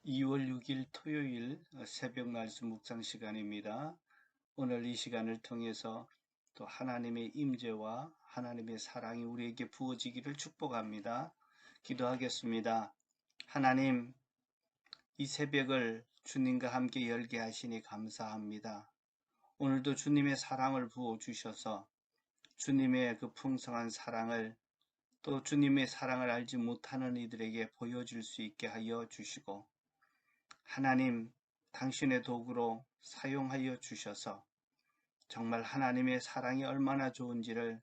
2월 6일 토요일 새벽 말씀 묵상 시간입니다. 오늘 이 시간을 통해서 또 하나님의 임재와 하나님의 사랑이 우리에게 부어지기를 축복합니다. 기도하겠습니다. 하나님, 이 새벽을 주님과 함께 열게 하시니 감사합니다. 오늘도 주님의 사랑을 부어주셔서 주님의 그 풍성한 사랑을 또 주님의 사랑을 알지 못하는 이들에게 보여줄 수 있게 하여 주시고 하나님, 당신의 도구로 사용하여 주셔서 정말 하나님의 사랑이 얼마나 좋은지를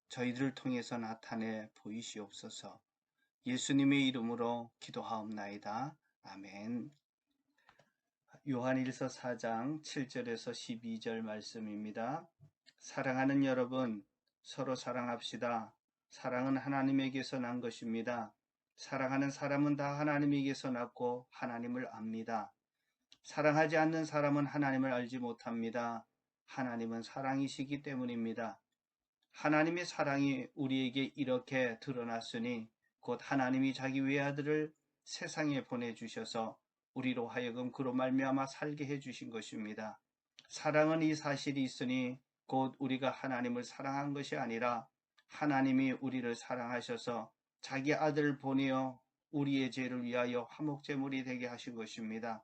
저희들을 통해서 나타내 보이시옵소서. 예수님의 이름으로 기도하옵나이다. 아멘. 요한일서 4장 7절에서 12절 말씀입니다. 사랑하는 여러분, 서로 사랑합시다. 사랑은 하나님에게서 난 것입니다. 사랑하는 사람은 다 하나님에게서 났고 하나님을 압니다. 사랑하지 않는 사람은 하나님을 알지 못합니다. 하나님은 사랑이시기 때문입니다. 하나님의 사랑이 우리에게 이렇게 드러났으니 곧 하나님이 자기 외아들을 세상에 보내주셔서 우리로 하여금 그로 말미암아 살게 해주신 것입니다. 사랑은 이 사실이 있으니 곧 우리가 하나님을 사랑한 것이 아니라 하나님이 우리를 사랑하셔서 자기 아들을 보내어 우리의 죄를 위하여 화목제물이 되게 하신 것입니다.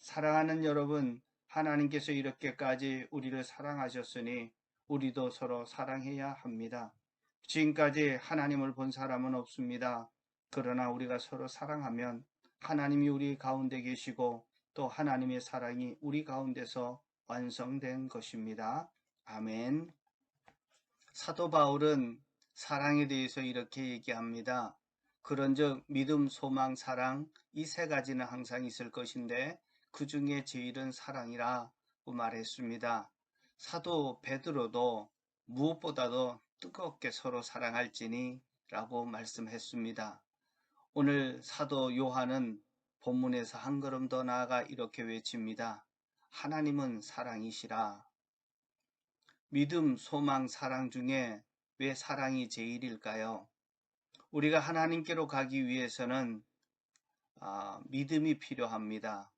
사랑하는 여러분, 하나님께서 이렇게까지 우리를 사랑하셨으니 우리도 서로 사랑해야 합니다. 지금까지 하나님을 본 사람은 없습니다. 그러나 우리가 서로 사랑하면 하나님이 우리 가운데 계시고 또 하나님의 사랑이 우리 가운데서 완성된 것입니다. 아멘. 사도 바울은 사랑에 대해서 이렇게 얘기합니다. 그런즉 믿음, 소망, 사랑 이 세 가지는 항상 있을 것인데 그 중에 제일은 사랑이라고 말했습니다. 사도 베드로도 무엇보다도 뜨겁게 서로 사랑할지니 라고 말씀했습니다. 오늘 사도 요한은 본문에서 한 걸음 더 나아가 이렇게 외칩니다. 하나님은 사랑이시라. 믿음, 소망, 사랑 중에 왜 사랑이 제일일까요? 우리가 하나님께로 가기 위해서는 믿음이 필요합니다.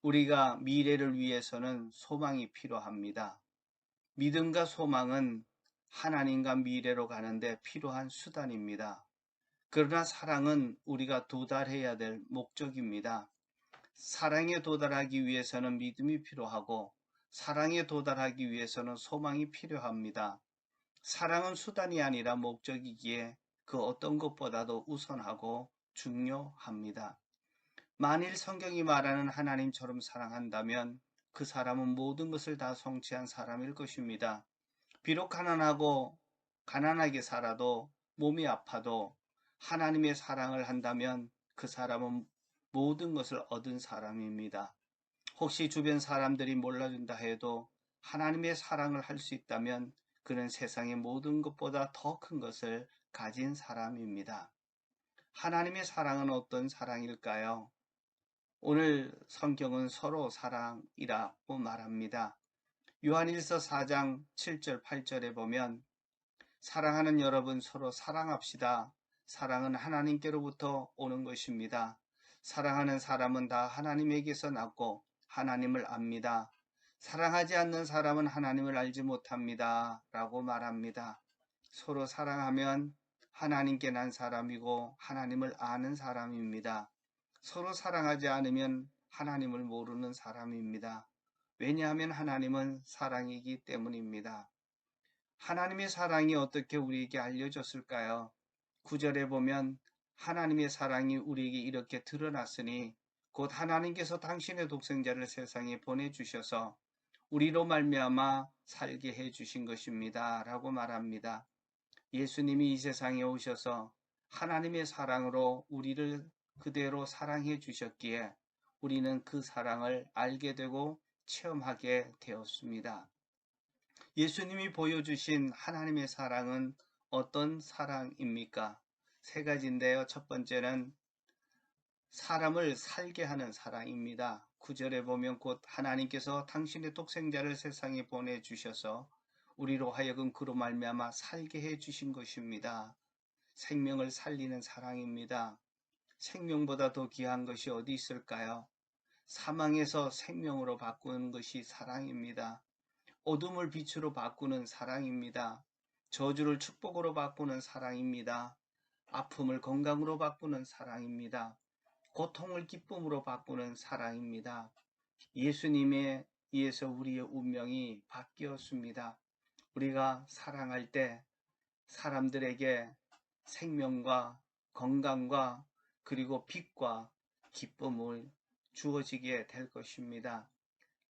우리가 미래를 위해서는 소망이 필요합니다. 믿음과 소망은 하나님과 미래로 가는데 필요한 수단입니다. 그러나 사랑은 우리가 도달해야 될 목적입니다. 사랑에 도달하기 위해서는 믿음이 필요하고 사랑에 도달하기 위해서는 소망이 필요합니다. 사랑은 수단이 아니라 목적이기에 그 어떤 것보다도 우선하고 중요합니다. 만일 성경이 말하는 하나님처럼 사랑한다면 그 사람은 모든 것을 다 성취한 사람일 것입니다. 비록 가난하게 살아도 몸이 아파도 하나님의 사랑을 한다면 그 사람은 모든 것을 얻은 사람입니다. 혹시 주변 사람들이 몰라준다 해도 하나님의 사랑을 할 수 있다면 그는 세상의 모든 것보다 더 큰 것을 가진 사람입니다. 하나님의 사랑은 어떤 사랑일까요? 오늘 성경은 서로 사랑이라고 말합니다. 요한일서 4장 7절 8절에 보면 사랑하는 여러분 서로 사랑합시다. 사랑은 하나님께로부터 오는 것입니다. 사랑하는 사람은 다 하나님에게서 났고 하나님을 압니다. 사랑하지 않는 사람은 하나님을 알지 못합니다. 라고 말합니다. 서로 사랑하면 하나님께 난 사람이고 하나님을 아는 사람입니다. 서로 사랑하지 않으면 하나님을 모르는 사람입니다. 왜냐하면 하나님은 사랑이기 때문입니다. 하나님의 사랑이 어떻게 우리에게 알려졌을까요? 9절에 보면 하나님의 사랑이 우리에게 이렇게 드러났으니 곧 하나님께서 당신의 독생자를 세상에 보내주셔서 우리로 말미암아 살게 해주신 것입니다. 라고 말합니다. 예수님이 이 세상에 오셔서 하나님의 사랑으로 우리를 그대로 사랑해 주셨기에 우리는 그 사랑을 알게 되고 체험하게 되었습니다. 예수님이 보여주신 하나님의 사랑은 어떤 사랑입니까? 세 가지인데요. 첫 번째는 사람을 살게 하는 사랑입니다. 9절에 보면 곧 하나님께서 당신의 독생자를 세상에 보내주셔서 우리로 하여금 그로 말미암아 살게 해주신 것입니다. 생명을 살리는 사랑입니다. 생명보다 더 귀한 것이 어디 있을까요? 사망에서 생명으로 바꾸는 것이 사랑입니다. 어둠을 빛으로 바꾸는 사랑입니다. 저주를 축복으로 바꾸는 사랑입니다. 아픔을 건강으로 바꾸는 사랑입니다. 고통을 기쁨으로 바꾸는 사랑입니다. 예수님에 의해서 우리의 운명이 바뀌었습니다. 우리가 사랑할 때 사람들에게 생명과 건강과 그리고 빛과 기쁨을 주어지게 될 것입니다.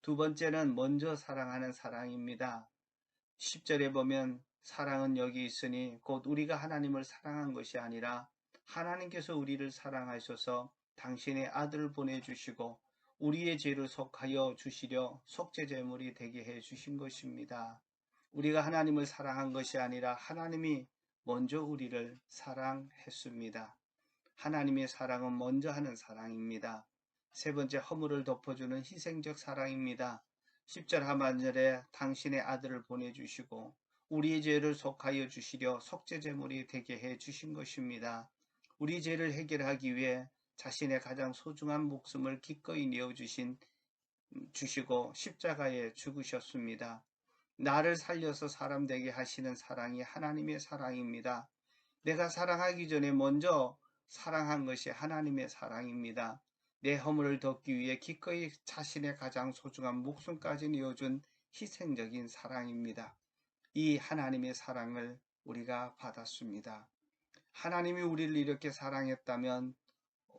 두 번째는 먼저 사랑하는 사랑입니다. 10절에 보면 사랑은 여기 있으니 곧 우리가 하나님을 사랑한 것이 아니라 하나님께서 우리를 사랑하셔서 당신의 아들을 보내주시고 우리의 죄를 속하여 주시려 속죄제물이 되게 해 주신 것입니다. 우리가 하나님을 사랑한 것이 아니라 하나님이 먼저 우리를 사랑했습니다. 하나님의 사랑은 먼저 하는 사랑입니다. 세 번째, 허물을 덮어주는 희생적 사랑입니다. 10절 하반절에 당신의 아들을 보내주시고 우리의 죄를 속하여 주시려 속죄제물이 되게 해 주신 것입니다. 우리 죄를 해결하기 위해 자신의 가장 소중한 목숨을 기꺼이 주시고 십자가에 죽으셨습니다. 나를 살려서 사람 되게 하시는 사랑이 하나님의 사랑입니다. 내가 사랑하기 전에 먼저 사랑한 것이 하나님의 사랑입니다. 내 허물을 덮기 위해 기꺼이 자신의 가장 소중한 목숨까지 내어준 희생적인 사랑입니다. 이 하나님의 사랑을 우리가 받았습니다. 하나님이 우리를 이렇게 사랑했다면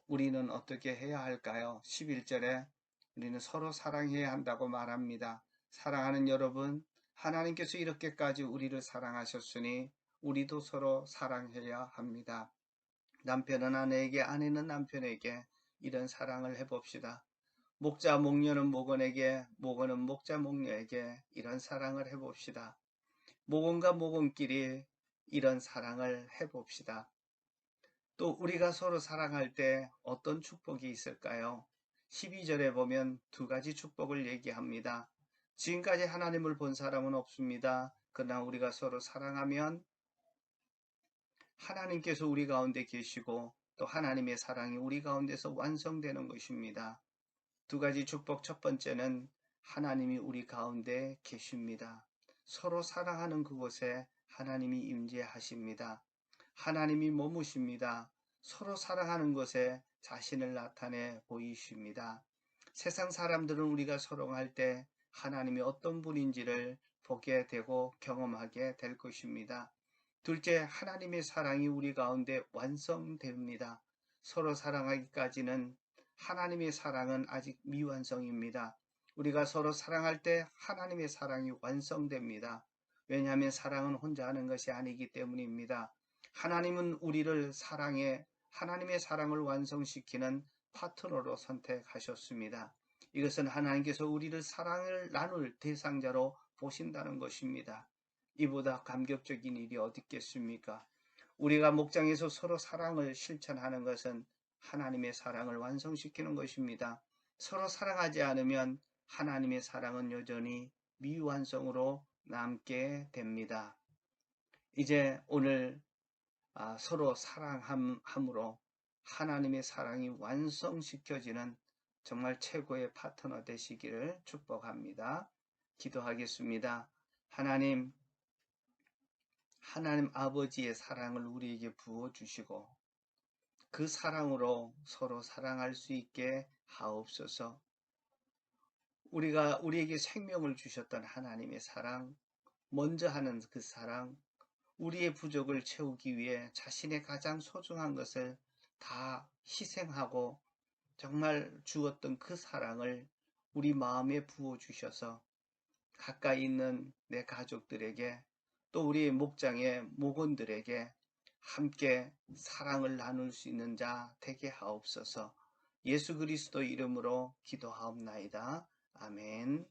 우리는 어떻게 해야 할까요? 11절에 우리는 서로 사랑해야 한다고 말합니다. 사랑하는 여러분, 하나님께서 이렇게까지 우리를 사랑하셨으니 우리도 서로 사랑해야 합니다. 남편은 아내에게, 아내는 남편에게 이런 사랑을 해봅시다. 목자 목녀는 목원에게, 목원은 목자 목녀에게 이런 사랑을 해봅시다. 목원과 목원끼리 이런 사랑을 해봅시다. 또 우리가 서로 사랑할 때 어떤 축복이 있을까요? 12절에 보면 두 가지 축복을 얘기합니다. 지금까지 하나님을 본 사람은 없습니다. 그러나 우리가 서로 사랑하면 하나님께서 우리 가운데 계시고 또 하나님의 사랑이 우리 가운데서 완성되는 것입니다. 두 가지 축복, 첫 번째는 하나님이 우리 가운데 계십니다. 서로 사랑하는 그곳에 하나님이 임재하십니다. 하나님이 머무십니다. 서로 사랑하는 것에 자신을 나타내 보이십니다. 세상 사람들은 우리가 서로할 때 하나님이 어떤 분인지를 보게 되고 경험하게 될 것입니다. 둘째, 하나님의 사랑이 우리 가운데 완성됩니다. 서로 사랑하기까지는 하나님의 사랑은 아직 미완성입니다. 우리가 서로 사랑할 때 하나님의 사랑이 완성됩니다. 왜냐하면 사랑은 혼자 하는 것이 아니기 때문입니다. 하나님은 우리를 사랑해 하나님의 사랑을 완성시키는 파트너로 선택하셨습니다. 이것은 하나님께서 우리를 사랑을 나눌 대상자로 보신다는 것입니다. 이보다 감격적인 일이 어디 있겠습니까? 우리가 목장에서 서로 사랑을 실천하는 것은 하나님의 사랑을 완성시키는 것입니다. 서로 사랑하지 않으면 하나님의 사랑은 여전히 미완성으로 남게 됩니다. 이제 오늘 서로 사랑함으로 하나님의 사랑이 완성시켜지는 정말 최고의 파트너 되시기를 축복합니다. 기도하겠습니다. 하나님 아버지의 사랑을 우리에게 부어주시고 그 사랑으로 서로 사랑할 수 있게 하옵소서. 우리에게 생명을 주셨던 하나님의 사랑, 먼저 하는 그 사랑, 우리의 부족을 채우기 위해 자신의 가장 소중한 것을 다 희생하고 정말 주었던 그 사랑을 우리 마음에 부어주셔서 가까이 있는 내 가족들에게 또 우리 목장의 목원들에게 함께 사랑을 나눌 수 있는 자 되게 하옵소서. 예수 그리스도 이름으로 기도하옵나이다. 아멘.